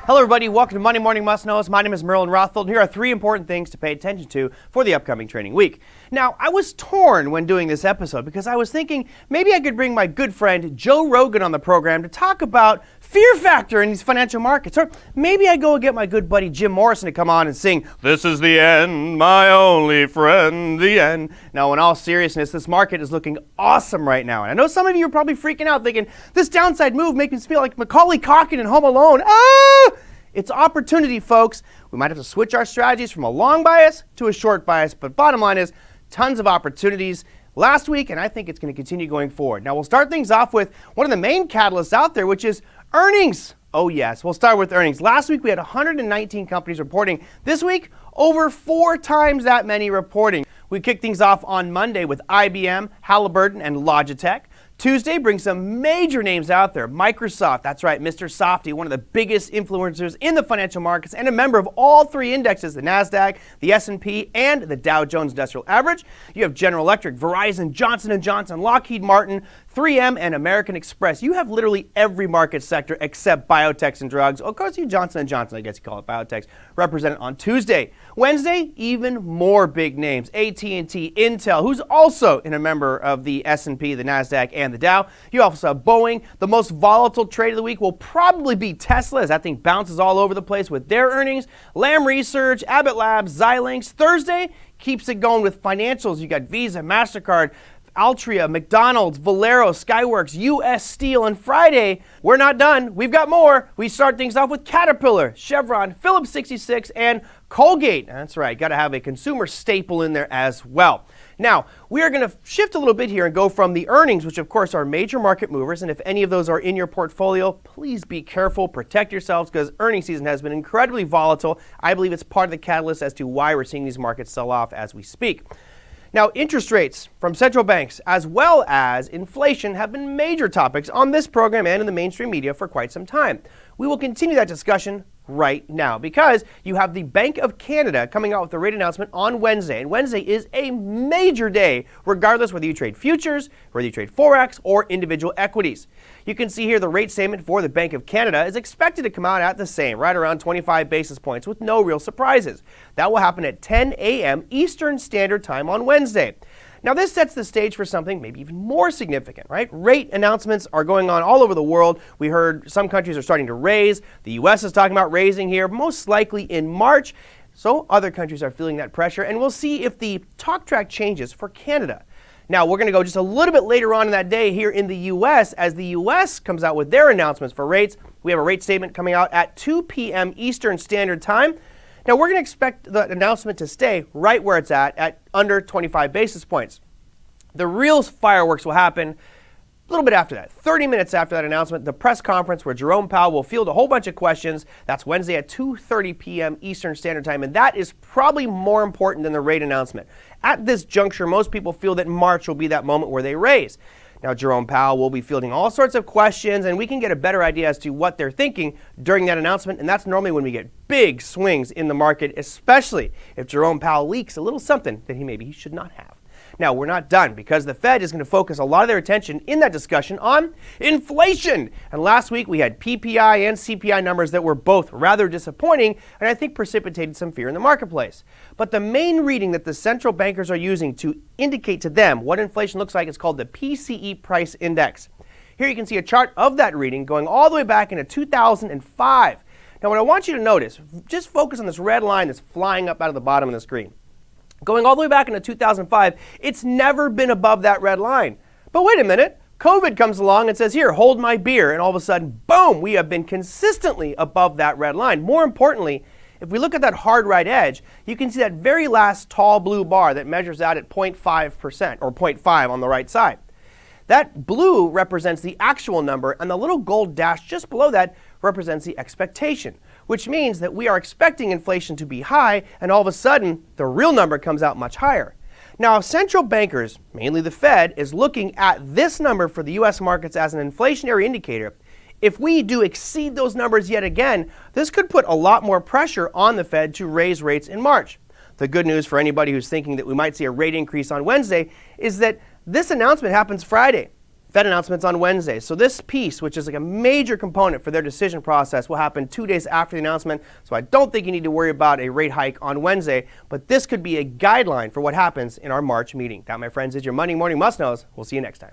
Hello everybody, welcome to Monday Morning Must-Knows. My name is Merlin Rothfeld, and here are 3 important things to pay attention to for the upcoming trading week. Now, I was torn when doing this episode because I was thinking maybe I could bring my good friend Joe Rogan on the program to talk about fear factor in these financial markets. Or maybe I go and get my good buddy Jim Morrison to come on and sing, "This is the end, my only friend, the end." Now, in all seriousness, this market is looking awesome right now. And I know some of you are probably freaking out thinking, this downside move makes me feel like Macaulay Culkin in Home Alone. Ah! It's opportunity, folks. We might have to switch our strategies from a long bias to a short bias, but bottom line is tons of opportunities last week, and I think it's going to continue going forward. Now, we'll start things off with one of the main catalysts out there, which is earnings. Oh, yes. We'll start with earnings. Last week, we had 119 companies reporting. This week, over 4 times that many reporting. We kick things off on Monday with IBM, Halliburton, and Logitech. Tuesday brings some major names out there. Microsoft, that's right, Mr. Softy, one of the biggest influencers in the financial markets and a member of all 3 indexes, the NASDAQ, the S&P, and the Dow Jones Industrial Average. You have General Electric, Verizon, Johnson & Johnson, Lockheed Martin, 3M, and American Express. You have literally every market sector except biotechs and drugs. Of course, you Johnson & Johnson, I guess you call it biotechs, represented on Tuesday. Wednesday, even more big names. AT&T, Intel, who's also a member of the S&P, the NASDAQ, and the Dow. You also have Boeing. The most volatile trade of the week will probably be Tesla, as that thing bounces all over the place with their earnings. Lam Research, Abbott Labs, Xilinx. Thursday keeps it going with financials. You got Visa, MasterCard, Altria, McDonald's, Valero, Skyworks, U.S. Steel, and Friday, we're not done. We've got more. We start things off with Caterpillar, Chevron, Phillips 66, and Colgate. That's right, got to have a consumer staple in there as well. Now, we are going to shift a little bit here and go from the earnings, which of course are major market movers, and if any of those are in your portfolio, please be careful, protect yourselves, because earnings season has been incredibly volatile. I believe it's part of the catalyst as to why we're seeing these markets sell off as we speak. Now, interest rates from central banks as well as inflation have been major topics on this program and in the mainstream media for quite some time. We will continue that discussion right now because you have the Bank of Canada coming out with a rate announcement on Wednesday. And Wednesday is a major day, regardless whether you trade futures, whether you trade Forex, or individual equities. You can see here the rate statement for the Bank of Canada is expected to come out at the same, right around 25 basis points with no real surprises. That will happen at 10 a.m. Eastern Standard Time on Wednesday. Now, this sets the stage for something maybe even more significant, right? Rate announcements are going on all over the world. We heard some countries are starting to raise. The U.S. is talking about raising here, most likely in March. So other countries are feeling that pressure, and we'll see if the talk track changes for Canada. Now, we're going to go just a little bit later on in that day here in the U.S. as the U.S. comes out with their announcements for rates. We have a rate statement coming out at 2 p.m. Eastern Standard Time. Now, we're going to expect the announcement to stay right where it's at under 25 basis points. The real fireworks will happen a little bit after that. 30 minutes after that announcement, the press conference where Jerome Powell will field a whole bunch of questions. That's Wednesday at 2:30 p.m. Eastern Standard Time, and that is probably more important than the rate announcement. At this juncture, most people feel that March will be that moment where they raise. Now, Jerome Powell will be fielding all sorts of questions, and we can get a better idea as to what they're thinking during that announcement, and that's normally when we get big swings in the market, especially if Jerome Powell leaks a little something that he should not have. Now, we're not done because the Fed is going to focus a lot of their attention in that discussion on inflation. And last week, we had PPI and CPI numbers that were both rather disappointing and I think precipitated some fear in the marketplace. But the main reading that the central bankers are using to indicate to them what inflation looks like is called the PCE Price Index. Here you can see a chart of that reading going all the way back into 2005. Now, what I want you to notice, just focus on this red line that's flying up out of the bottom of the screen. Going all the way back into 2005, it's never been above that red line. But wait a minute, COVID comes along and says, here, hold my beer, and all of a sudden, boom, we have been consistently above that red line. More importantly, if we look at that hard right edge, you can see that very last tall blue bar that measures out at 0.5%, or 0.5 on the right side. That blue represents the actual number, and the little gold dash just below that represents the expectation, which means that we are expecting inflation to be high, and all of a sudden, the real number comes out much higher. Now, if central bankers, mainly the Fed, is looking at this number for the U.S. markets as an inflationary indicator, if we do exceed those numbers yet again, this could put a lot more pressure on the Fed to raise rates in March. The good news for anybody who's thinking that we might see a rate increase on Wednesday is that this announcement happens Friday. Fed announcements on Wednesday. So this piece, which is like a major component for their decision process, will happen 2 days after the announcement. So I don't think you need to worry about a rate hike on Wednesday, but this could be a guideline for what happens in our March meeting. That, my friends, is your Monday Morning Must-Knows. We'll see you next time.